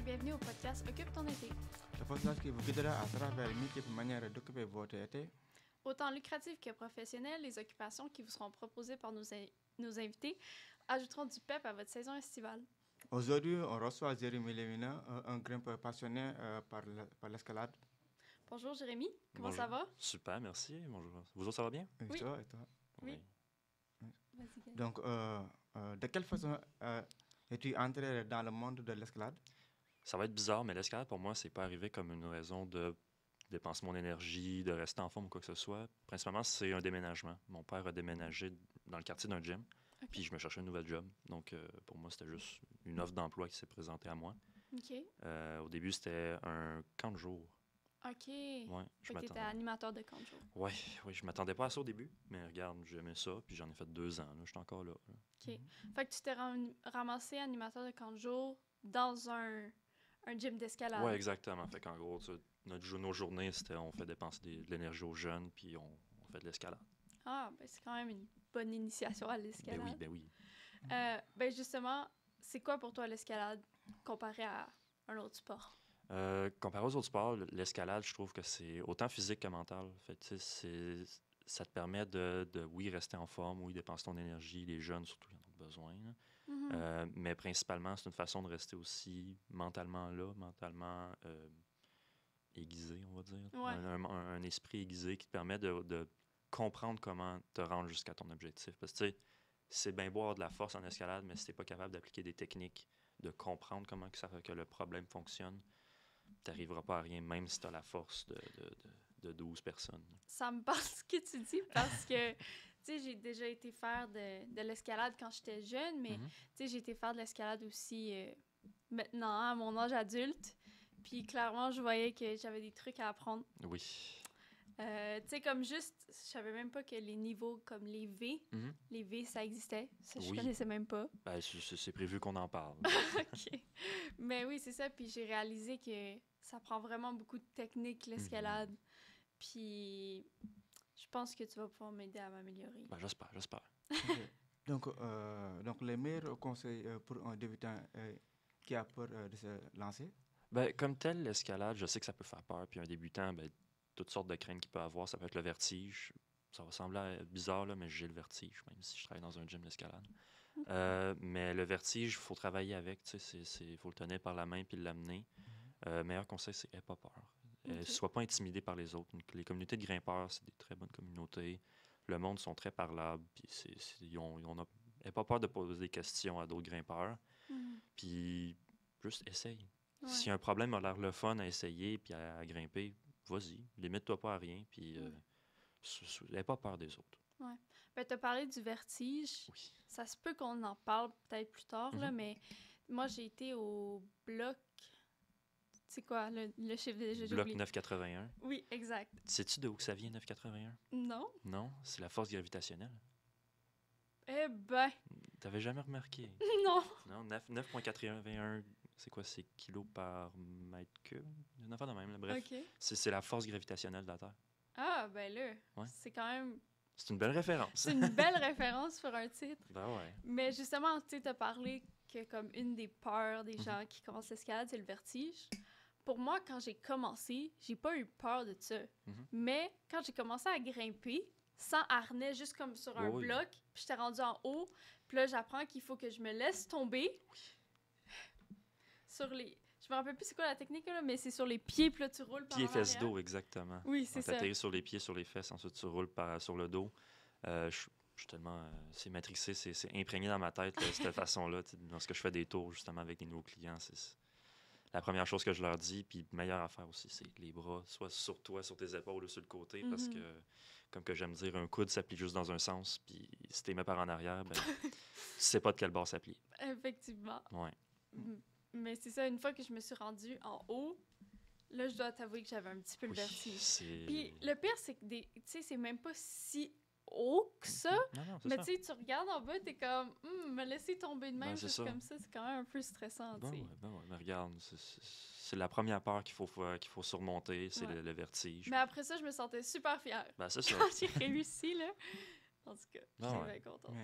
et bienvenue au podcast Occupe ton été. Le podcast qui vous guidera à travers une multiples manières d'occuper votre été. Autant lucratives que professionnelles, les occupations qui vous seront proposées par nos invités ajouteront du pep à votre saison estivale. Aujourd'hui, on reçoit Jérémy Lévina, un grimpeur passionné par l'escalade. Bonjour Jérémy, comment Bonjour. ça va? Super, merci. Bonjour. Vous autres, ça va bien? Oui. Ça va, et toi? Oui. Vas-y, Gaël. Donc, de quelle façon es-tu entré dans le monde de l'escalade? Ça va être bizarre, mais l'escalade, pour moi, c'est pas arrivé comme une raison de dépenser mon énergie, de rester en forme ou quoi que ce soit. Principalement, c'est un déménagement. Mon père a déménagé dans le quartier d'un gym, puis je me cherchais un nouvel job. Donc, pour moi, c'était juste une offre d'emploi qui s'est présentée à moi. OK. Au début, c'était un camp de jour. OK. Ouais, Fait que t'étais animateur de camp de jour. Oui, je m'attendais pas à ça au début, mais regarde, j'aimais ça, puis j'en ai fait 2 ans. Là, j'étais encore là. OK. Fait que tu t'es ramassé animateur de camp de jour dans un gym d'escalade. Oui, exactement. Fait qu'en gros, nos journées, c'était on fait dépenser de l'énergie aux jeunes, puis on fait de l'escalade. Ah, ben c'est quand même une bonne initiation à l'escalade. Ben oui. Ben justement, c'est quoi pour toi l'escalade comparé à un autre sport? Comparé aux autres sports, l'escalade, je trouve que c'est autant physique que mental. Fait que, tu sais, ça te permet oui, rester en forme, oui, dépenser ton énergie. Les jeunes, surtout, ils en ont besoin. Mm-hmm. Mais principalement, c'est une façon de rester aussi mentalement aiguisé, on va dire. Ouais. Un esprit aiguisé qui te permet de comprendre comment te rendre jusqu'à ton objectif. Parce que, tu sais, c'est bien beau avoir de la force en escalade, mais si t'es pas capable d'appliquer des techniques, de comprendre comment que le problème fonctionne, t'arriveras pas à rien, même si t'as la force de 12 personnes. Ça me parle ce que tu dis parce que, tu sais, j'ai déjà été faire de l'escalade quand j'étais jeune, mais, tu sais, j'ai été faire de l'escalade aussi maintenant, à mon âge adulte. Puis, clairement, je voyais que j'avais des trucs à apprendre. Oui. Tu sais, comme juste, je savais même pas que les niveaux comme les V, ça existait. Ça, je connaissais même pas. Ben, c'est prévu qu'on en parle. OK. Mais oui, c'est ça. Puis j'ai réalisé que ça prend vraiment beaucoup de technique, l'escalade. Puis je pense que tu vas pouvoir m'aider à m'améliorer. Ben, j'espère. Okay. Donc, les meilleurs conseils pour un débutant qui a peur de se lancer? Ben, comme tel, l'escalade, je sais que ça peut faire peur. Puis un débutant, ben, toutes sortes de craintes qu'il peut avoir. Ça peut être le vertige. Ça va sembler bizarre, là, mais j'ai le vertige, même si je travaille dans un gym d'escalade. Mais le vertige, il faut travailler avec. Il faut le tenir par la main puis l'amener. Meilleur conseil, c'est n'aie pas peur. Sois pas intimidé par les autres. Les communautés de grimpeurs, c'est des très bonnes communautés. Le monde sont très parlables. Puis n'aie pas peur de poser des questions à d'autres grimpeurs. Puis juste essaye. Ouais. Si un problème a l'air le fun à essayer puis à grimper, vas-y. Limite-toi pas à rien. Puis n'aie pas peur des autres. Ouais. Ben, tu as parlé du vertige. Oui. Ça se peut qu'on en parle peut-être plus tard, là, mais moi, j'ai été au bloc. C'est quoi le chiffre déjà? Bloc 981. Oui, exact. Sais-tu d'où ça vient, 981? Non? Non, c'est la force gravitationnelle. Eh ben, T'avais jamais remarqué? non! Non, 9,81, c'est quoi? C'est kilos par mètre cube? Une affaire de même, là. Bref. OK. C'est la force gravitationnelle de la Terre. Ah, ben là, Ouais. c'est quand même... C'est une belle référence. C'est une belle référence pour un titre. Ben ouais. Mais justement, tu sais, t'as parlé que comme une des peurs des gens qui commencent l'escalade, c'est le vertige. Pour moi, quand j'ai commencé, j'ai pas eu peur de ça. Mais quand j'ai commencé à grimper, sans harnais, juste comme sur un bloc, puis j'étais rendue en haut, puis là, j'apprends qu'il faut que je me laisse tomber sur les... Je me rappelle plus c'est quoi la technique, là, mais c'est sur les pieds, puis là, tu roules par en Pieds, arrière. fesses, dos, exactement. Oui, c'est ça. T'atterris sur les pieds, sur les fesses, ensuite tu roules sur le dos. Je suis tellement... c'est matrixé, c'est imprégné dans ma tête, là, cette façon-là. Lorsque je fais des tours, justement, avec des nouveaux clients, c'est la première chose que je leur dis. Puis, meilleure affaire aussi, c'est les bras, soit sur toi, sur tes épaules ou sur le côté, parce que, comme que j'aime dire, un coude s'applique juste dans un sens, puis si t'es mis par en arrière, ben, tu sais pas de quel bord s'applique. Effectivement. Ouais. Mais c'est ça, une fois que je me suis rendue en haut, là, je dois t'avouer que j'avais un petit peu le vertige. Puis le pire, c'est que tu sais, c'est même pas si haut que ça. Non, mais tu sais, tu regardes en bas, t'es comme, me laisser tomber de même, juste ça. comme ça, c'est quand même un peu stressant, tu sais. Ben ouais, mais regarde, c'est la première peur qu'il faut surmonter, c'est le vertige. Mais après ça, je me sentais super fière. Ben, c'est ça. Quand j'ai réussi, là. En tout cas, j'étais bien contente.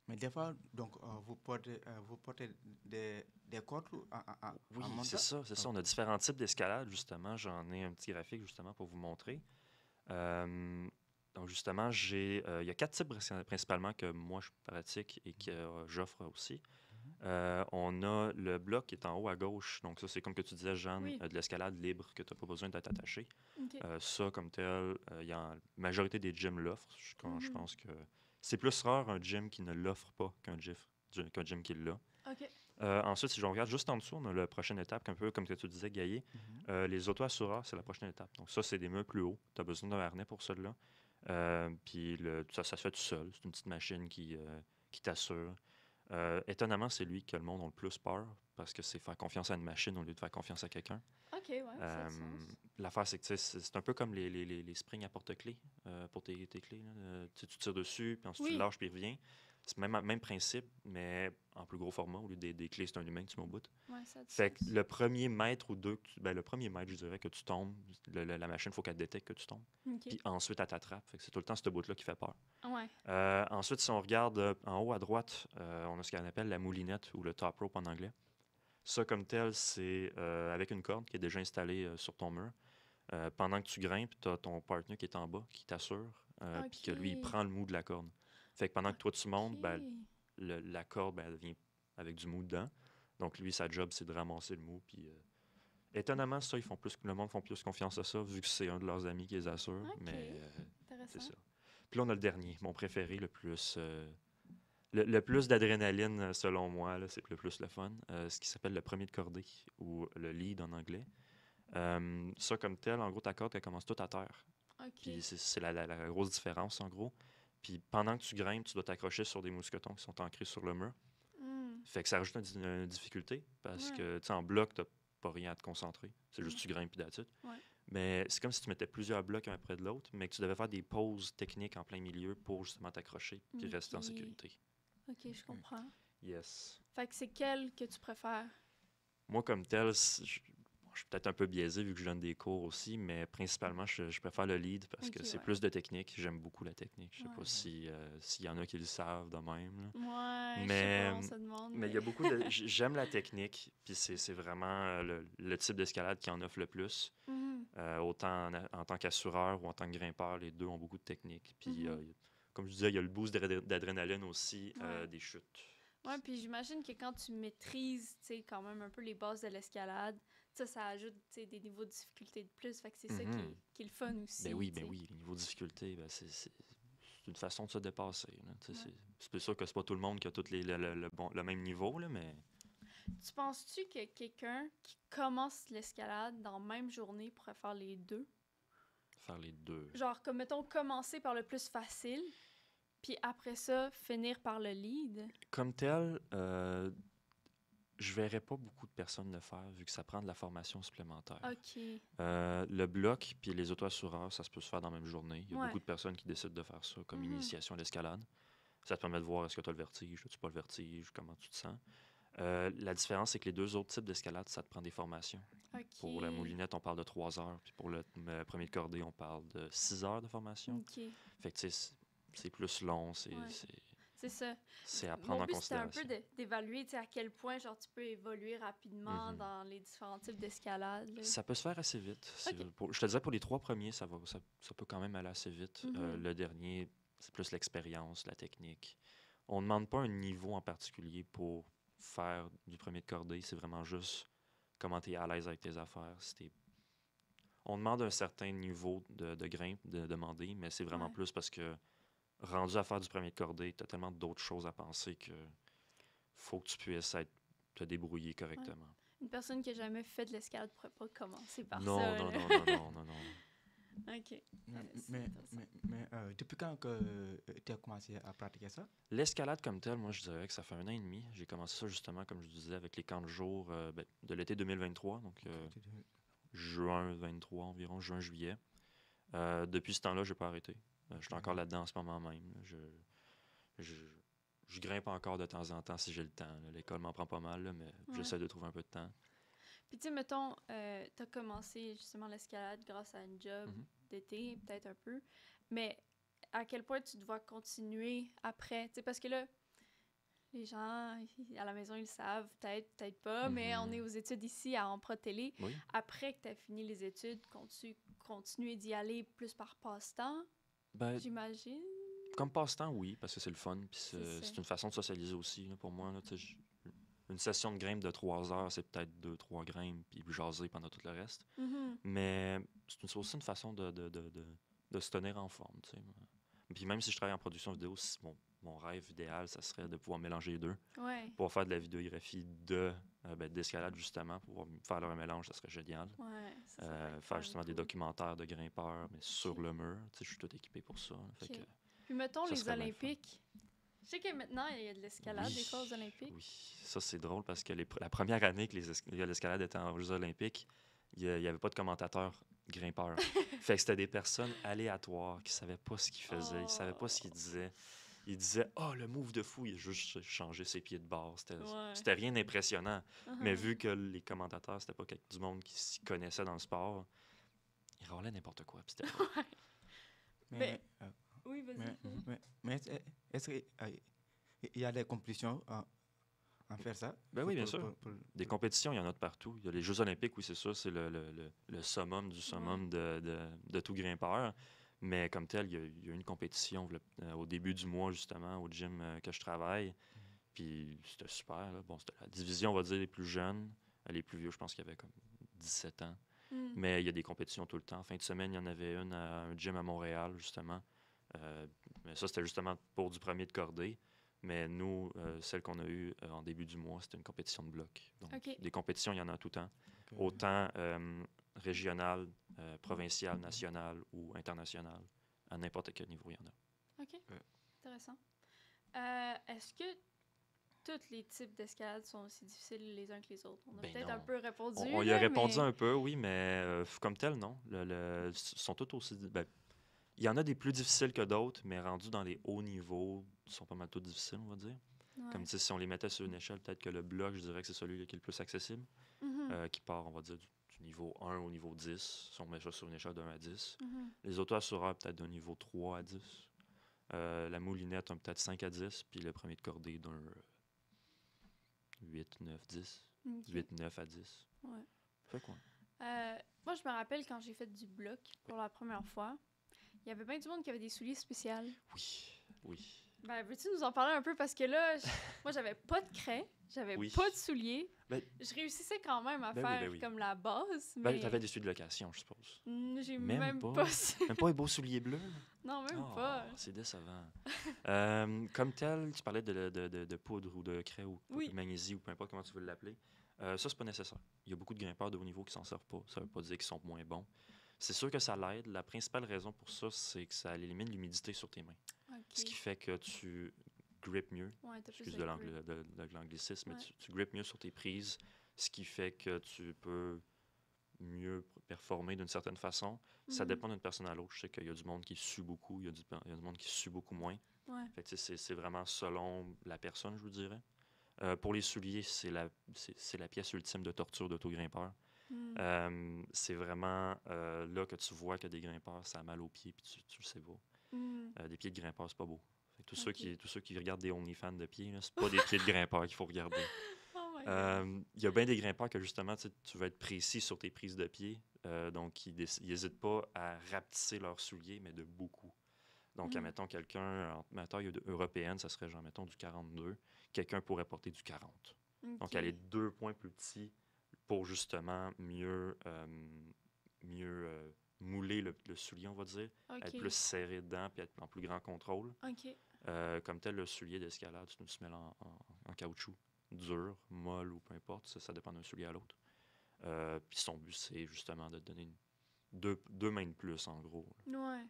Mais des fois, donc, vous portez des cordes Oui, en c'est montant? ça, c'est ça. On a différents types d'escalade, justement. J'en ai un petit graphique, justement, pour vous montrer. Euh, donc, justement, il y a 4 types principalement que moi, je pratique et que j'offre aussi. On a le bloc qui est en haut à gauche. Donc, ça, c'est comme que tu disais, Jeanne, Oui. de l'escalade libre, que tu n'as pas besoin d'être attaché. OK. Ça, comme tel, la majorité des gyms l'offrent. Je Mhm. pense que c'est plus rare un gym qui ne l'offre pas qu'un gym qui l'a. OK. Ensuite, si je regarde juste en dessous, on a la prochaine étape, un peu comme que tu disais, Gaillé. Les auto-assureurs, c'est la prochaine étape. Donc, ça, c'est des murs plus hauts. Tu as besoin d'un harnais pour cela. Puis, ça se fait tout seul. C'est une petite machine qui t'assure. Étonnamment, c'est lui que le monde a le plus peur parce que c'est faire confiance à une machine au lieu de faire confiance à quelqu'un. OK, ouais, ça a du sens. L'affaire, c'est que c'est un peu comme les springs à porte-clés pour tes clés. Là. Tu tires dessus, puis ensuite tu Oui. le lâches, puis il revient. C'est le même principe, mais en plus gros format. Au lieu des clés, c'est un humain que tu mets au bout. Ouais, ça a du Fait que sens. le premier mètre ou deux, le premier mètre, je dirais, que tu tombes, la machine, il faut qu'elle détecte que tu tombes. OK. Puis ensuite, elle t'attrape. Fait que c'est tout le temps ce bout-là qui fait peur. Ouais. Ensuite, si on regarde en haut à droite, on a ce qu'on appelle la moulinette ou le top rope en anglais. Ça, comme tel, c'est avec une corde qui est déjà installée sur ton mur. Pendant que tu grimpes, tu as ton partner qui est en bas, qui t'assure, puis que lui, il OK. prend le mou de la corde. Fait que pendant que toi, tu montes, ben, OK. la corde, ben, elle vient avec du mou dedans. Donc, lui, sa job, c'est de ramasser le mou. Puis, étonnamment, ça, le monde font plus confiance à ça, vu que c'est un de leurs amis qui les assure. OK. Mais c'est Intéressant. ça. Puis là, on a le dernier, mon préféré, le plus... le plus d'adrénaline, selon moi, là, c'est le plus le fun. Ce qui s'appelle le premier de cordée, ou le lead en anglais. Ça, comme tel, en gros, ta corde, elle commence toute à terre. OK. Puis c'est la grosse différence, en gros. Puis pendant que tu grimpes, tu dois t'accrocher sur des mousquetons qui sont ancrés sur le mur. Hmm. Fait que ça rajoute une difficulté, parce Ouais. que, tu sais, en bloc, t'as pas rien à te concentrer. C'est juste tu grimpes, puis that's it. Ouais. Mais c'est comme si tu mettais plusieurs blocs un après de l'autre, mais que tu devais faire des pauses techniques en plein milieu pour justement t'accrocher puis rester en OK. sécurité. OK, je comprends. Yes. Fait que c'est quel que tu préfères? Moi, comme tel, je suis peut-être un peu biaisé vu que je donne des cours aussi, mais principalement, je préfère le lead parce que Ok, c'est ouais. plus de technique. J'aime beaucoup la technique. Je sais Ouais. pas s'il y en a qui le savent de même. Là. Ouais, Mais- je sais pas, on se demande. Mais il y a beaucoup de. J'aime la technique, puis c'est vraiment le type d'escalade qui en offre le plus. Mhm. Autant en tant qu'assureur ou en tant que grimpeur, les deux ont beaucoup de technique. Puis, Mhm. comme je disais, il y a le boost d'adrénaline aussi Ouais. des chutes. Ouais, puis j'imagine que quand tu maîtrises, tu sais, quand même un peu les bases de l'escalade, ça ajoute, tu sais, des niveaux de difficulté de plus. Fait que c'est ça qui est le fun aussi. Ben oui, tu sais. les niveaux de difficulté, c'est une façon de se dépasser. Là, tu sais, Ouais. c'est sûr que c'est pas tout le monde qui a tous le même niveau, là, mais Tu penses-tu que quelqu'un qui commence l'escalade dans la même journée pourrait faire les deux? faire les deux. Genre, comme mettons, commencer par le plus facile, puis après ça, finir par le lead. Comme tel, je verrais pas beaucoup de personnes le faire vu que ça prend de la formation supplémentaire. OK. Le bloc puis les auto-assureurs, ça se peut se faire dans la même journée. Il y a Ouais. beaucoup de personnes qui décident de faire ça comme Mhm. initiation à l'escalade. Ça te permet de voir est-ce que tu as le vertige, as-tu pas le vertige, comment tu te sens. La différence, c'est que les deux autres types d'escalade, ça te prend des formations. OK. Pour la moulinette, on parle de 3 heures. Puis pour le premier de cordée, on parle de 6 heures de formation. OK. Fait que tu sais, c'est plus long, Ouais. C'est ça. c'est à prendre Mon en but, c'était un considération. peu d'évaluer, tu sais, à quel point, genre, tu peux évoluer rapidement Mhm. dans les différents types d'escalade. là. Ça peut se faire assez vite. Ok. Je te dirais pour les 3 premiers, ça peut quand même aller assez vite. Mhm. Le dernier, c'est plus l'expérience, la technique. On ne demande pas un niveau en particulier pour faire du premier de cordée. C'est vraiment juste comment tu es à l'aise avec tes affaires. On demande un certain niveau de grimpe de demander, mais c'est vraiment Ouais. plus parce que rendu à faire du premier de cordée, tu as tellement d'autres choses à penser que faut que tu puisses te débrouiller correctement. Une personne qui n'a jamais fait de l'escalade pourrait pas commencer par Non, ça. non, là. non, non, non, non, non. OK. C'est Mais, intéressant. depuis quand que tu as commencé à pratiquer ça? L'escalade comme telle, moi, je dirais que ça fait 1 an et demi. J'ai commencé ça justement, comme je disais, avec les camps de jour de l'été 2023, donc juin 23 environ, juin-juillet. Depuis ce temps-là, je n'ai pas arrêté. Je suis encore là-dedans en ce moment même. Je grimpe encore de temps en temps si j'ai le temps. Là. L'école m'en prend pas mal, là, mais Ouais. j'essaie de trouver un peu de temps. Puis, tu sais, mettons, tu as commencé justement l'escalade grâce à un job Mhm. d'été, peut-être un peu. Mais à quel point tu dois continuer après? Tu sais, parce que là, Les gens, à la maison, ils le savent, peut-être pas, mais on est aux études ici à Empro Télé. Oui. Après que tu as fini les études, continuer d'y aller plus par passe-temps, Ben, j'imagine? comme passe-temps, oui, parce que c'est le fun. Puis C'est ça. c'est une façon de socialiser aussi, là, pour moi. Là, une session de grimpe de 3 heures, c'est peut-être 2-3 grimpes, puis jaser pendant tout le reste. Mhm. Mais c'est aussi une façon de se tenir en forme. Tu sais. Puis même si je travaille en production vidéo, mon rêve idéal, ça serait de pouvoir mélanger les deux. Ouais. Pour faire de la vidéographie d'escalade, justement, pouvoir faire leur mélange, ça serait génial. Ouais, ça va être Faire justement des cool. documentaires de grimpeurs, mais sur le mur. Tu sais, je suis tout équipé pour ça. Là. Fait Ok. que, Puis mettons ça les serait bien le fun. Olympiques. Je sais que maintenant, il y a de l'escalade, des fois aux Olympiques. Oui, ça c'est drôle parce que la première année que l'escalade était en Jeux olympiques, il n'y avait pas de commentateurs grimpeurs. Fait que c'était des personnes aléatoires qui ne savaient pas ce qu'ils faisaient, ils ne savaient pas ce qu'ils disaient. Ils disaient « Ah, le move de fou, il a juste changé ses pieds de barre. » C'était rien d'impressionnant. Mais vu que les commentateurs, c'était pas du monde qui s'y connaissait dans le sport, ils râlaient n'importe quoi. Puis c'était drôle. Mais, Oui, vas-y. mais est-ce qu'il y a des compétitions en faire ça? Ben oui, bien sûr. Des compétitions, il y en a de partout. Il y a les Jeux olympiques, oui, c'est sûr, c'est le summum du summum de tout grimpeur. Mais comme tel, il y a eu une compétition au début du mois, justement, au gym que je travaille. Puis c'était super. Là. Bon, c'était la division, on va dire, les plus jeunes. Les plus vieux, je pense qu'il y avait comme 17 ans. Mais il y a des compétitions tout le temps. En fin de semaine, il y en avait une à un gym à Montréal, justement. Mais ça, c'était justement pour du premier de cordée. Mais nous, celle qu'on a eue en début du mois, c'était une compétition de bloc. Donc, des compétitions, il y en a tout le temps. Autant régional, provincial, national ou international. À n'importe quel niveau, il y en a. OK. Intéressant. Est-ce que tous les types d'escalade sont aussi difficiles les uns que les autres? On a peut-être un peu répondu. On y a répondu un peu, oui, mais comme tel, non. Sont tous aussi... il y en a des plus difficiles que d'autres, mais rendus dans les hauts niveaux, ils sont pas mal tous difficiles, on va dire. Ouais. Comme si on les mettait sur une échelle, peut-être que le bloc, je dirais que c'est celui qui est le plus accessible, qui part, on va dire, du niveau 1 au niveau 10, si on met ça sur une échelle de 1 à 10. Les auto-assureurs, peut-être d'un niveau 3 à 10. La moulinette, peut-être 5 à 10, puis le premier de cordée d'un 8, 9, 10. 8, 9 à 10. Ouais. Fait quoi? Moi, je me rappelle quand j'ai fait du bloc pour la première fois, il y avait bien du monde qui avait des souliers spéciaux. Oui. Ben, veux-tu nous en parler un peu? Parce que là, moi, j'avais pas de craie, j'avais pas de souliers. Je réussissais quand même à faire comme la base. Mais... t'avais des souliers de location, je suppose. J'ai même pas même pas les beaux souliers bleus? Non, même pas. C'est décevant. Comme tel, tu parlais de poudre ou de craie ou de magnésie ou peu importe comment tu veux l'appeler. Ça, c'est pas nécessaire. Il y a beaucoup de grimpeurs de haut niveau qui s'en servent pas. Ça veut pas dire qu'ils sont moins bons. C'est sûr que ça l'aide. La principale raison pour ça, c'est que ça élimine l'humidité sur tes mains. Ce qui fait que tu grippes mieux. Excuse de l'anglicisme, mais tu grippes mieux sur tes prises, ce qui fait que tu peux mieux performer d'une certaine façon. Ça dépend d'une personne à l'autre. Je sais qu'il y a du monde qui sue beaucoup, il y a du monde qui sue beaucoup moins. Fait que c'est vraiment selon la personne, je vous dirais. Pour les souliers, c'est la pièce ultime de torture d'autogrimpeur. C'est vraiment là que tu vois que des grimpeurs, ça a mal aux pieds, puis tu le sais pas. Des pieds de grimpeurs, c'est pas beau. Tous ceux qui regardent des OnlyFans de pieds, c'est pas des pieds de grimpeurs qu'il faut regarder. Il y a bien des grimpeurs que justement, tu veux être précis sur tes prises de pieds, donc ils n'hésitent pas à rapetisser leurs souliers, mais de beaucoup. Donc, admettons, quelqu'un, en taille européenne, ça serait genre, mettons, du 42. Quelqu'un pourrait porter du 40. Donc, aller 2 points plus petits pour justement mieux mouler le soulier, on va dire, être plus serré dedans puis être en plus grand contrôle. Comme tel, le soulier d'escalade, tu se mets en caoutchouc, dur, molle ou peu importe, ça dépend d'un soulier à l'autre. Puis son but, c'est justement de te donner deux mains de plus, en gros. Ouais.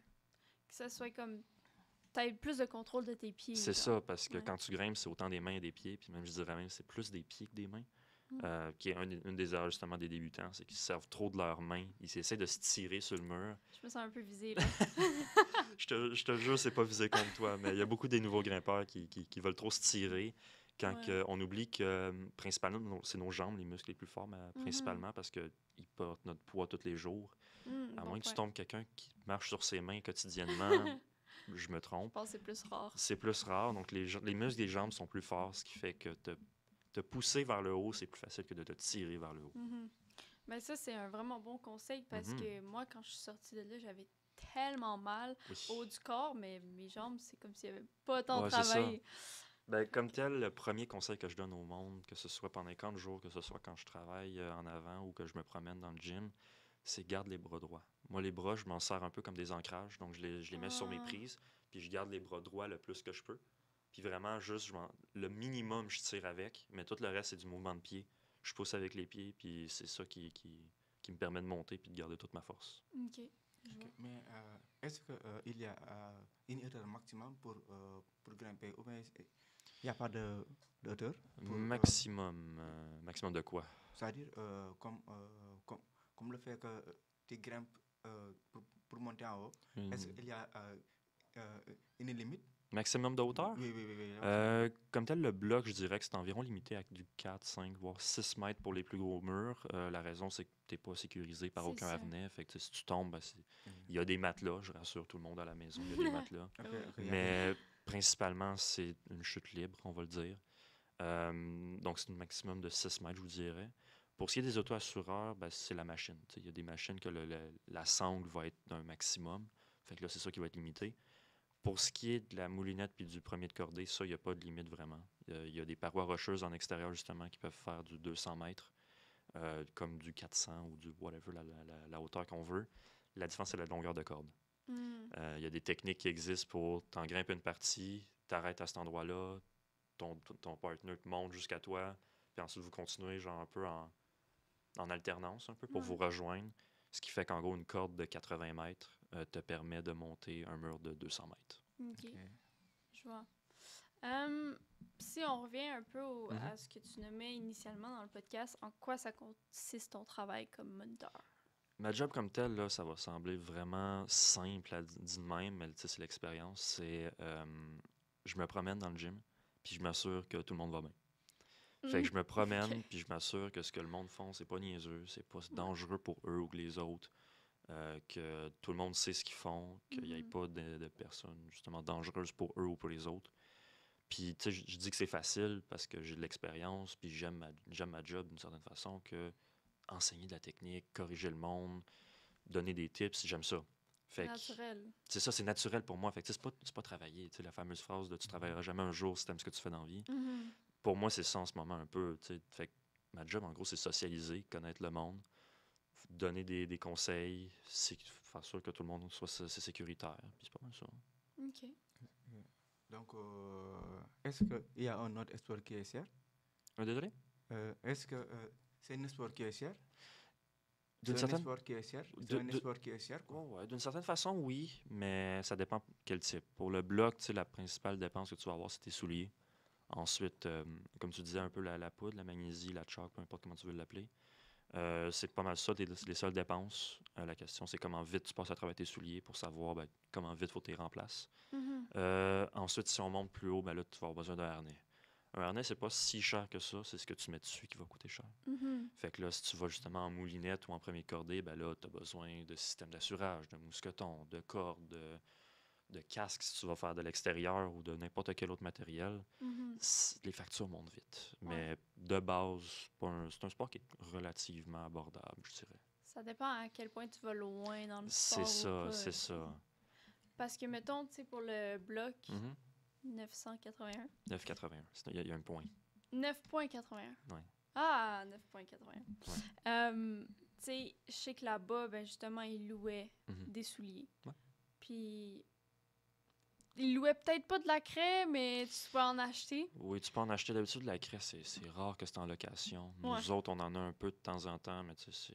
Que ça soit comme... T'as plus de contrôle de tes pieds. C'est ça, parce que quand tu grimpes, c'est autant des mains et des pieds, puis même, je dirais même, c'est plus des pieds que des mains. Qui est une des erreurs justement des débutants, c'est qu'ils se servent trop de leurs mains. Ils essaient de se tirer sur le mur. Je me sens un peu visée, là. je te jure, c'est pas visé comme toi, mais il y a beaucoup des nouveaux grimpeurs qui veulent trop se tirer quand on oublie que principalement, c'est nos jambes, les muscles les plus forts, principalement parce qu'ils portent notre poids tous les jours. À moins que tu tombes quelqu'un qui marche sur ses mains quotidiennement, je me Je trompe. pense que c'est plus rare. C'est plus rare, donc les muscles des jambes sont plus forts, ce qui fait que te pousser vers le haut, c'est plus facile que de te tirer vers le haut. Mais ça, c'est un vraiment bon conseil parce Mhm. que moi, quand je suis sortie de là, j'avais tellement mal Oui. au haut du corps, mais mes jambes, c'est comme s'il n'y avait pas tant Ouais, c'est ça. travaillé. Ben, comme tel, le premier conseil que je donne au monde, que ce soit pendant les camps de jour, que ce soit quand je travaille en avant ou que je me promène dans le gym, c'est garde les bras droits. Moi, les bras, je m'en sers un peu comme des ancrages, donc je les mets sur mes Ah. prises, puis je garde les bras droits le plus que je peux. Puis vraiment, juste, le minimum, je tire avec, mais tout le reste, c'est du mouvement de pied. Je pousse avec les pieds, puis c'est ça qui me permet de monter puis de garder toute ma force. OK. Je vois. Ok. Mais est-ce qu'il y a une hauteur maximum pour grimper ou bien il n'y a pas de hauteur Maximum de quoi? c'est-à-dire comme le fait que tu grimpes pour monter en haut, est-ce qu'il y a une limite? Maximum de hauteur? Oui. Comme tel, le bloc, je dirais que c'est environ limité à du 4, 5, voire 6 mètres pour les plus gros murs. La raison, c'est que tu n'es pas sécurisé par C'est aucun ça. harnais. Fait que si tu tombes, ben, il y a des matelas. Je rassure tout le monde à la maison, il y a des matelas. Ok, Oui. Mais principalement, c'est une chute libre, on va le dire. Donc, c'est un maximum de 6 mètres, je vous dirais. Pour ce qui est des auto-assureurs, ben, c'est la machine. Il y a des machines que la sangle va être d'un maximum. Fait que là, c'est ça qui va être limité. Pour ce qui est de la moulinette puis du premier de cordée, ça, il n'y a pas de limite vraiment. Il y a des parois rocheuses en extérieur, justement, qui peuvent faire du 200 mètres, comme du 400 ou du whatever, la hauteur qu'on veut. La différence, c'est la longueur de corde. Il y a des techniques qui existent pour t'en grimper une partie, t'arrêtes à cet endroit-là, ton partner te monte jusqu'à toi, puis ensuite vous continuez genre un peu en alternance, un peu pour Ouais. vous rejoindre. Ce qui fait qu'en gros, une corde de 80 mètres te permet de monter un mur de 200 mètres. OK. Je vois. Si on revient un peu à ce que tu nommais initialement dans le podcast, en quoi ça consiste ton travail comme moniteur? Ma job comme telle, là, ça va sembler vraiment simple à dire de même, mais tu sais, c'est l'expérience. C'est je me promène dans le gym, puis je m'assure que tout le monde va bien. Fait que je me promène, Ok. puis je m'assure que ce que le monde font, c'est pas niaiseux, c'est pas dangereux pour eux ou que les autres, que tout le monde sait ce qu'ils font, qu'il n'y ait pas de personnes justement dangereuses pour eux ou pour les autres. Puis, tu sais, je dis que c'est facile parce que j'ai de l'expérience, puis j'aime ma job d'une certaine façon, que enseigner de la technique, corriger le monde, donner des tips, j'aime ça. C'est Fait que naturel. c'est ça, c'est naturel pour moi. Fait que tu sais, c'est pas travailler, tu sais, la fameuse phrase de tu travailleras jamais un jour si t'aimes ce que tu fais dans la vie. Pour moi, c'est ça en ce moment un peu, tu sais. Fait que ma job, en gros, c'est socialiser, connaître le monde, donner des conseils, faire sûr que tout le monde soit c'est sécuritaire. Puis c'est pas mal ça. OK. Donc, est-ce qu'il y a un autre sport qui est cher? Désolé? Est-ce que c'est un sport qui est cher? D'une C'est un certaine... sport qui est cher? de- C'est un de- sport qui est cher, quoi? Ouais, d'une certaine façon, oui, mais ça dépend quel type. Pour le bloc, tu sais, la principale dépense que tu vas avoir, c'est tes souliers. Ensuite, comme tu disais, un peu la poudre, la magnésie, la chalk, peu importe comment tu veux l'appeler. C'est pas mal ça, les seules dépenses. La question, c'est comment vite tu passes à travers tes souliers pour savoir comment vite faut que tu les remplaces. Ensuite, si on monte plus haut, ben là, tu vas avoir besoin d'un harnais. Un harnais, c'est pas si cher que ça, c'est ce que tu mets dessus qui va coûter cher. Fait que là, si tu vas justement en moulinette ou en premier cordé, ben là, tu as besoin de système d'assurage, de mousquetons, de cordes, de casque si tu vas faire de l'extérieur ou de n'importe quel autre matériel. Les factures montent vite. Ouais. Mais de base, c'est un sport qui est relativement abordable, je dirais. Ça dépend à quel point tu vas loin dans le sport. C'est ça, ou pas. c'est ça. Parce que, mettons, tu sais, pour le bloc, Mhm. 981. 9,81. Il y a un point. 9,81. Ouais. Ah, 9,81. Ouais. Tu sais, je sais que là-bas, ben justement, ils louaient Mhm. des souliers. Ouais. Puis, ils louaient peut-être pas de la craie, mais tu peux en acheter. Oui, tu peux en acheter d'habitude. La craie, c'est rare que c'est en location. Nous Ouais. autres, on en a un peu de temps en temps, mais tu sais,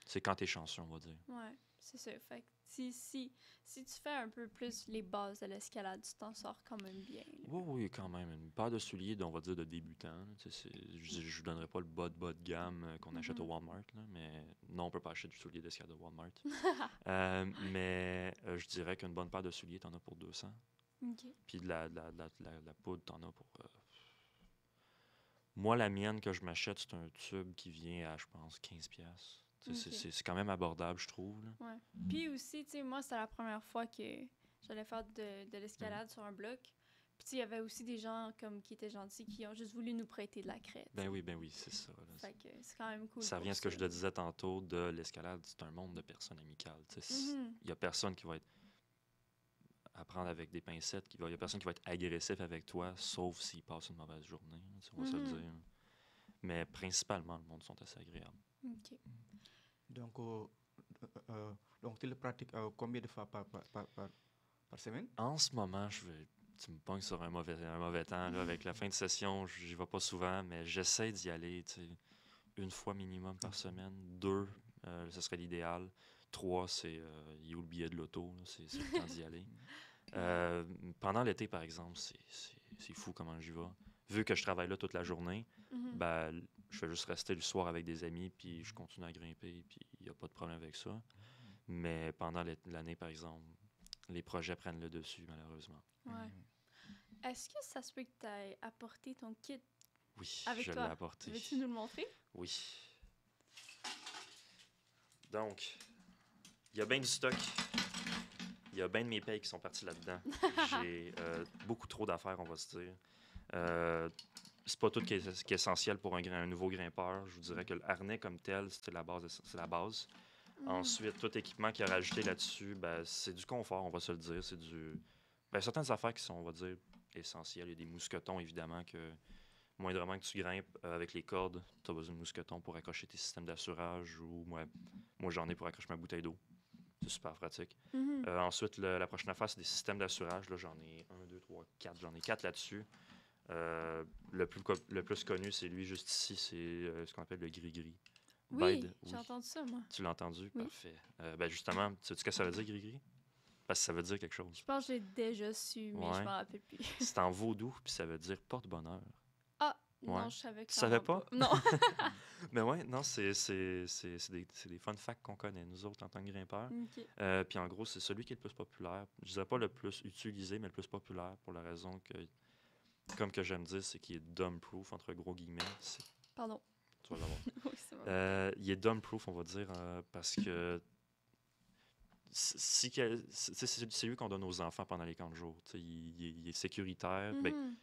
c'est quand t'es chanceux, on va dire. Ouais, c'est ça. Fait que si tu fais un peu plus les bases de l'escalade, tu t'en sors quand même bien. Là. Oui, quand même. Une paire de souliers, on va dire, de débutant. Là, tu sais, je vous donnerai pas le bas de gamme qu'on achète au Walmart, là, mais non, on peut pas acheter du soulier d'escalade au Walmart. Mais je dirais qu'une bonne paire de souliers, t'en as pour 200. OK. Puis de la poudre, t'en as pour... Moi, la mienne que je m'achète, c'est un tube qui vient à, je pense, 15$. C'est quand même abordable, je trouve. Là. Ouais. Puis aussi, tu sais, moi, c'était la première fois que j'allais faire de l'escalade sur un bloc. Puis il y avait aussi des gens comme qui étaient gentils qui ont juste voulu nous prêter de la craie. Ben oui, c'est ça. Là. Fait que c'est quand même cool. Ça revient à ce que je te disais tantôt de l'escalade. C'est un monde de personnes amicales. Il y a personne qui va être à prendre avec des pincettes. Il y a personne qui va être agressif avec toi, sauf s'il passe une mauvaise journée. On va se le dire. Mais principalement, le monde sont assez agréables. OK. Donc tu le pratiques combien de fois par semaine? En ce moment, tu me pognes sur un mauvais temps. Là, avec la fin de session, j'y vais pas souvent, mais j'essaie d'y aller une fois minimum par semaine. 2, ce serait l'idéal. 3, c'est il y a le billet de l'auto. C'est le temps d'y aller. Pendant l'été, par exemple, c'est fou comment j'y vais. Vu que je travaille là toute la journée, ben, je vais juste rester le soir avec des amis, puis je continue à grimper, puis il n'y a pas de problème avec ça. Mais pendant l'année, par exemple, les projets prennent le dessus, malheureusement. Ouais. Est-ce que ça se peut que tu aies apporté ton kit Oui, avec je l'ai toi? apporté. Veux-tu nous le montrer? Oui. Donc, il y a bien du stock. Il y a bien de mes payes qui sont partis là-dedans. J'ai beaucoup trop d'affaires, on va se dire. C'est pas tout qui est essentiel pour un nouveau grimpeur. Je vous dirais que le harnais comme tel, c'est la base. Ensuite, tout équipement qui est rajouté là-dessus, ben, c'est du confort, on va se le dire. C'est certaines affaires qui sont, on va dire, essentielles. Il y a des mousquetons, évidemment, que moindrement que tu grimpes avec les cordes, tu as besoin de mousquetons pour accrocher tes systèmes d'assurage ou moi j'en ai pour accrocher ma bouteille d'eau. C'est super pratique. Ensuite, la prochaine affaire, c'est des systèmes d'assurage. Là, j'en ai 1, 2, 3, 4. J'en ai 4 là-dessus. Le plus connu, c'est lui juste ici. C'est ce qu'on appelle le gris-gris. Oui, j'ai entendu ça, moi. Tu l'as entendu? Oui. Parfait. Justement, sais-tu ce que ça veut dire, gris-gris? Parce que ça veut dire quelque chose. Je pense que j'ai déjà su, mais je m'en rappelle plus. C'est en vaudou, puis ça veut dire porte-bonheur. Ah, non, je savais que tu savais pas? Non. Mais ouais, non, c'est des fun facts qu'on connaît, nous autres, en tant que grimpeurs. Okay. Puis en gros, c'est celui qui est le plus populaire. Je dirais pas le plus utilisé, mais le plus populaire, pour la raison que, comme que j'aime dire, c'est qu'il est dumb-proof, entre gros guillemets. Pardon. Tu vas l'avoir. Oui, c'est bon. Il est dumb-proof, on va dire, parce que c'est lui qu'on donne aux enfants pendant les camps de jour. Il est sécuritaire. Ben,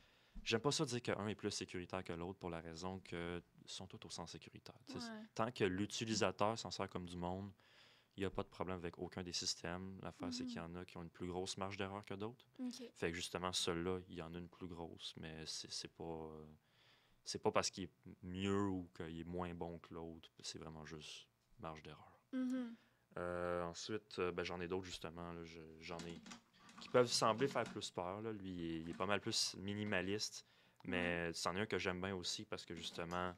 j'aime pas ça dire qu'un est plus sécuritaire que l'autre pour la raison que sont tous au sens sécuritaire. Ouais. Tant que l'utilisateur s'en sert comme du monde, il n'y a pas de problème avec aucun des systèmes. L'affaire, c'est qu'il y en a qui ont une plus grosse marge d'erreur que d'autres. Okay. Fait que justement, celui-là, il y en a une plus grosse, mais c'est pas parce qu'il est mieux ou qu'il est moins bon que l'autre. C'est vraiment juste marge d'erreur. Ensuite, j'en ai d'autres, justement. Là, j'en ai qui peuvent sembler faire plus peur. Là. Lui, il est pas mal plus minimaliste, mais c'en est un que j'aime bien aussi parce que, justement,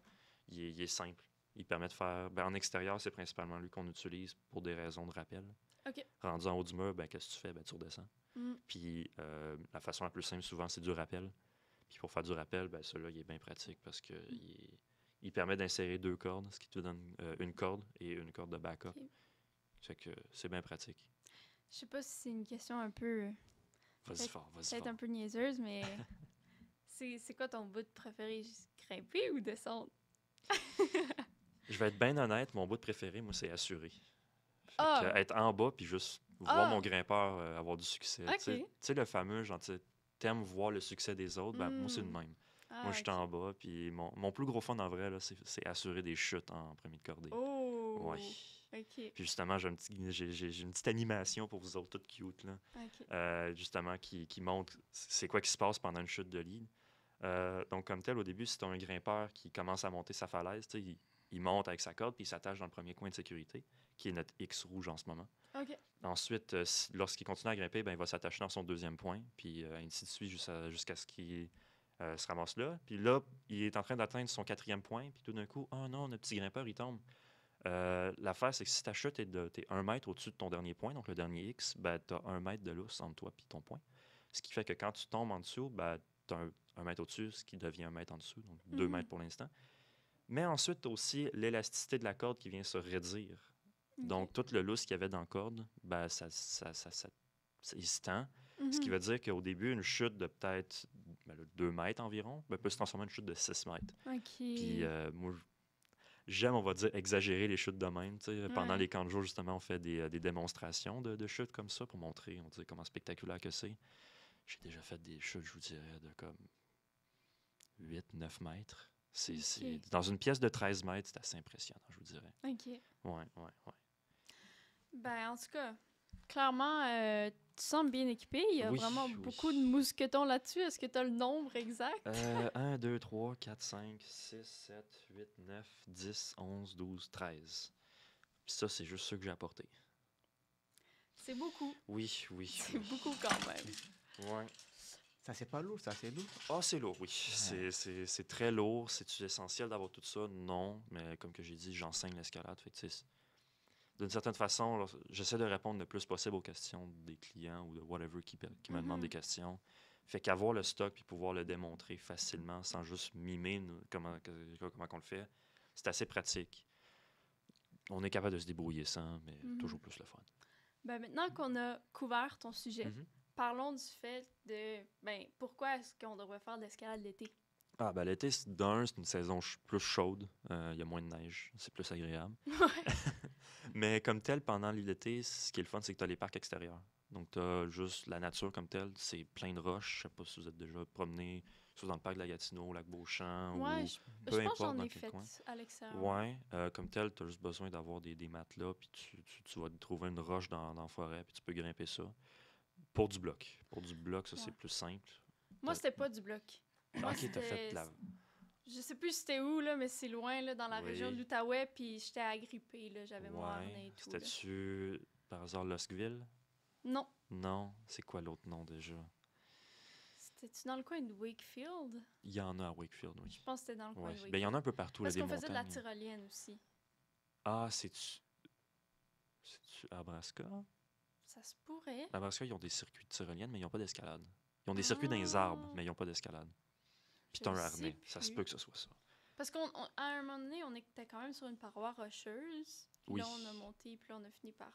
il est simple. Il permet de faire... en extérieur, c'est principalement lui qu'on utilise pour des raisons de rappel. Okay. Rendu en haut du mur, qu'est-ce que tu fais? Tu redescends. Puis la façon la plus simple, souvent, c'est du rappel. Puis pour faire du rappel, celui-là, il est bien pratique parce que il permet d'insérer 2 cordes, ce qui te donne une corde et une corde de backup. Okay. Fait que c'est bien pratique. Je sais pas si c'est une question un peu... Vas-y fort. Peut-être un peu niaiseuse, mais c'est quoi ton bout préféré? Grimper ou descendre? Je vais être bien honnête, mon bout préféré, moi, c'est assurer. Être en bas puis juste voir mon grimpeur avoir du succès. Okay. Tu sais, le fameux, genre, t'aimes voir le succès des autres, moi, c'est le même. Moi, je suis en bas, puis mon plus gros fun, en vrai, là, c'est assurer des chutes en premier de cordée. Oh! Ouais. Okay. Puis justement, j'ai une petite animation pour vous autres, toute cute, là. Okay. Justement, qui montre c'est quoi qui se passe pendant une chute de lead. Donc, comme tel, au début, si tu as un grimpeur qui commence à monter sa falaise, il monte avec sa corde puis il s'attache dans le premier coin de sécurité, qui est notre X rouge en ce moment. Okay. Ensuite, lorsqu'il continue à grimper, il va s'attacher dans son 2e point, puis ainsi de suite jusqu'à ce qu'il se ramasse là. Puis là, il est en train d'atteindre son 4e point, puis tout d'un coup, oh non, notre petit grimpeur, il tombe. L'affaire, c'est que si ta chute t'es 1 mètre au-dessus de ton dernier point, donc le dernier X, tu as 1 mètre de lousse entre toi et ton point. Ce qui fait que quand tu tombes en dessous, tu as 1 mètre au-dessus, ce qui devient 1 mètre en dessous, donc 2 mètres pour l'instant. Mais ensuite, tu as aussi l'élasticité de la corde qui vient se réduire. Okay. Donc, tout le lousse qu'il y avait dans la corde, il se tend. Ce qui veut dire qu'au début, une chute de peut-être 2 mètres environ peut se transformer en une chute de 6 mètres. Okay. Puis, moi, j'aime, on va dire, exagérer les chutes de même. Pendant Ouais. les camps de jour, justement, on fait des démonstrations de chutes comme ça pour montrer, on dit, comment spectaculaire que c'est. J'ai déjà fait des chutes, je vous dirais, de comme 8-9 mètres. Ok. Dans une pièce de 13 mètres, c'est assez impressionnant, je vous dirais. OK. Ouais. Ben, en tout cas, clairement, tu sembles bien équipé. Il y a Oui, vraiment oui. beaucoup de mousquetons là-dessus. Est-ce que tu as le nombre exact? 1, 2, 3, 4, 5, 6, 7, 8, 9, 10, 11, 12, 13. Puis ça, c'est juste ceux que j'ai apportés. C'est beaucoup. Oui. C'est beaucoup quand même. Ouais. Ça, c'est pas lourd, ça, c'est lourd. Ah, c'est lourd, oui. C'est très lourd. C'est essentiel d'avoir tout ça? Non. Mais comme que j'ai dit, j'enseigne l'escalade. Fait que, d'une certaine façon, là, j'essaie de répondre le plus possible aux questions des clients ou de whatever qui me demandent des questions. Fait qu'avoir le stock puis pouvoir le démontrer facilement sans juste mimer comment on le fait, c'est assez pratique. On est capable de se débrouiller sans, mais toujours plus le fun. Ben, maintenant qu'on a couvert ton sujet, Mhm. parlons du fait de pourquoi est-ce qu'on devrait faire de l'escalade l'été? Ah, ben l'été, c'est une saison plus chaude. Il y a moins de neige. C'est plus agréable. Ouais. Mais comme tel, pendant l'été, ce qui est le fun, c'est que tu as les parcs extérieurs. Donc, tu as juste la nature comme telle. C'est plein de roches. Je sais pas si vous êtes déjà promené, soit dans le parc de la Gatineau, au lac Beauchamp, Ouais, ou je peu pense que importe j'en dans ai quel fait coin. à l'extérieur. Ouais, comme tel, tu as juste besoin d'avoir des matelas, puis tu vas trouver une roche dans la forêt, puis tu peux grimper ça. Pour du bloc. Pour du bloc, ça, c'est plus simple. Moi, c'était pas du bloc. Moi, Ok, t'as fait la... Je sais plus c'était où, là, mais c'est loin, là, dans la région de Oui. l'Outaouais, puis j'étais agrippée, là, j'avais mon harnais Ouais. et tout. Là. C'était-tu, par hasard, Luskville? Non. Non. C'est quoi l'autre nom, déjà? C'était-tu dans le coin de Wakefield? Il y en a à Wakefield, oui. Je pense que c'était dans le coin de Ouais. Wakefield. Ben, il y en a un peu partout, là, Parce des qu'on faisait de la montagnes. tyrolienne aussi. Ah, c'est-tu Abraska? Ça se pourrait. Abraska, ils ont des circuits de tyrolienne, mais ils n'ont pas d'escalade. Ils ont des circuits dans les arbres, mais ils n'ont pas d'escalade. Puis t'as un harnais. Ça se peut que ce soit ça. Parce qu'à un moment donné, on était quand même sur une paroi rocheuse. Puis Oui. là, on a monté, puis là, on a fini par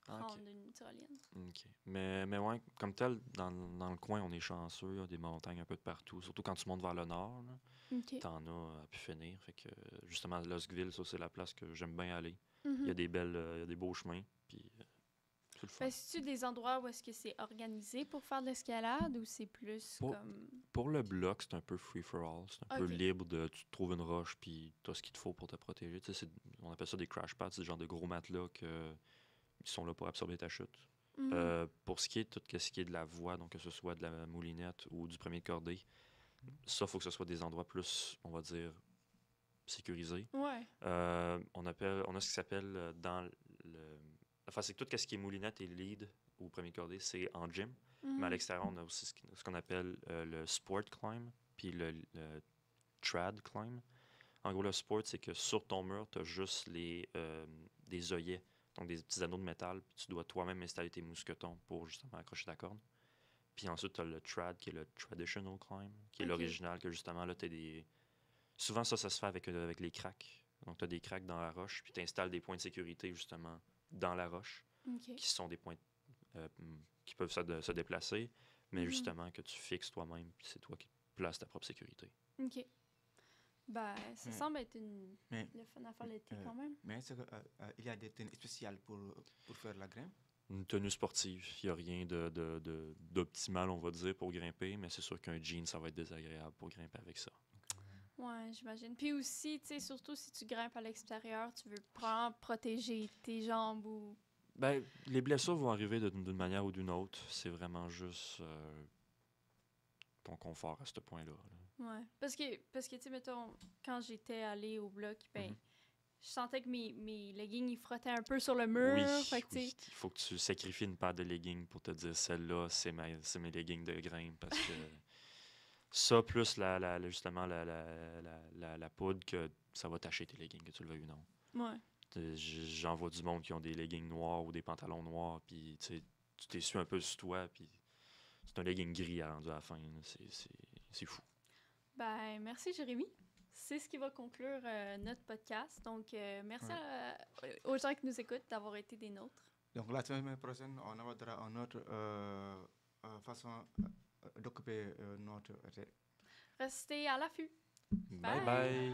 prendre une tyrolienne. OK. Mais ouais, comme tel, dans le coin, on est chanceux. Il y a des montagnes un peu de partout. Surtout quand tu montes vers le nord. OK. T'en as à pu finir. Fait que, justement, Luskville, ça, c'est la place que j'aime bien aller. Mhm. Il y a il y a des beaux chemins. Puis, c'est le fun. Ben, c'est-tu des endroits où est-ce que c'est organisé pour faire de l'escalade ou c'est plus comme... Pour le bloc, c'est un peu free-for-all. C'est un peu Ok. libre. Tu trouves une roche, puis tu as ce qu'il te faut pour te protéger. Tu sais, on appelle ça des crash pads. C'est le genre de gros matelas qui sont là pour absorber ta chute. Mhm. Pour ce qui est de tout ce qui est de la voie, donc que ce soit de la moulinette ou du premier cordé, ça, il faut que ce soit des endroits plus, on va dire, sécurisés. Ouais. On a ce qui s'appelle dans le... Enfin, c'est que tout ce qui est moulinette et lead ou premier cordé, c'est en gym. Mhm. Mais à l'extérieur, on a aussi ce qu'on appelle le sport climb, puis le trad climb. En gros, le sport, c'est que sur ton mur, tu as juste des œillets, donc des petits anneaux de métal, puis tu dois toi-même installer tes mousquetons pour justement accrocher ta corde. Puis ensuite, tu as le trad, qui est le traditional climb, qui est l'original, que justement, là, tu as des... Souvent, ça se fait avec les cracks. Donc, tu as des cracks dans la roche, puis tu installes des points de sécurité, justement, dans la roche, OK. qui sont des points qui peuvent se déplacer, mais Mhm. justement, que tu fixes toi-même, puis c'est toi qui places ta propre sécurité. OK. Ben, ça semble être Mais- le fun à faire l'été quand même. Mais est-ce qu'il y a des tenues spéciales pour faire la grimpe? Une tenue sportive, il n'y a rien d'optimal, on va dire, pour grimper, mais c'est sûr qu'un jean, ça va être désagréable pour grimper avec ça. Ouais, j'imagine. Puis aussi, tu sais, surtout si tu grimpes à l'extérieur, tu veux vraiment protéger tes jambes ou... Ben, les blessures vont arriver d'une manière ou d'une autre. C'est vraiment juste ton confort à ce point-là. Ouais. Parce que tu sais, mettons, quand j'étais allée au bloc, ben, Mhm. je sentais que mes leggings, ils frottaient un peu sur le mur. Oui, Fait que, tu oui. sais, Il faut que tu sacrifies une paire de leggings pour te dire celle-là, c'est mes leggings de grimpe. Parce que ça, plus justement la poudre, que ça va tacher tes leggings, que tu le veuilles ou non. ouais. J'en vois du monde qui ont des leggings noirs ou des pantalons noirs, puis tu t'essuies un peu sur toi, puis c'est un legging gris rendu à la fin. C'est fou. Ben, merci, Jérémy. C'est ce qui va conclure notre podcast. Donc, merci aux gens qui nous écoutent d'avoir été des nôtres. Donc la semaine prochaine, on aura une autre façon d'occuper notre... Restez à l'affût. Bye bye.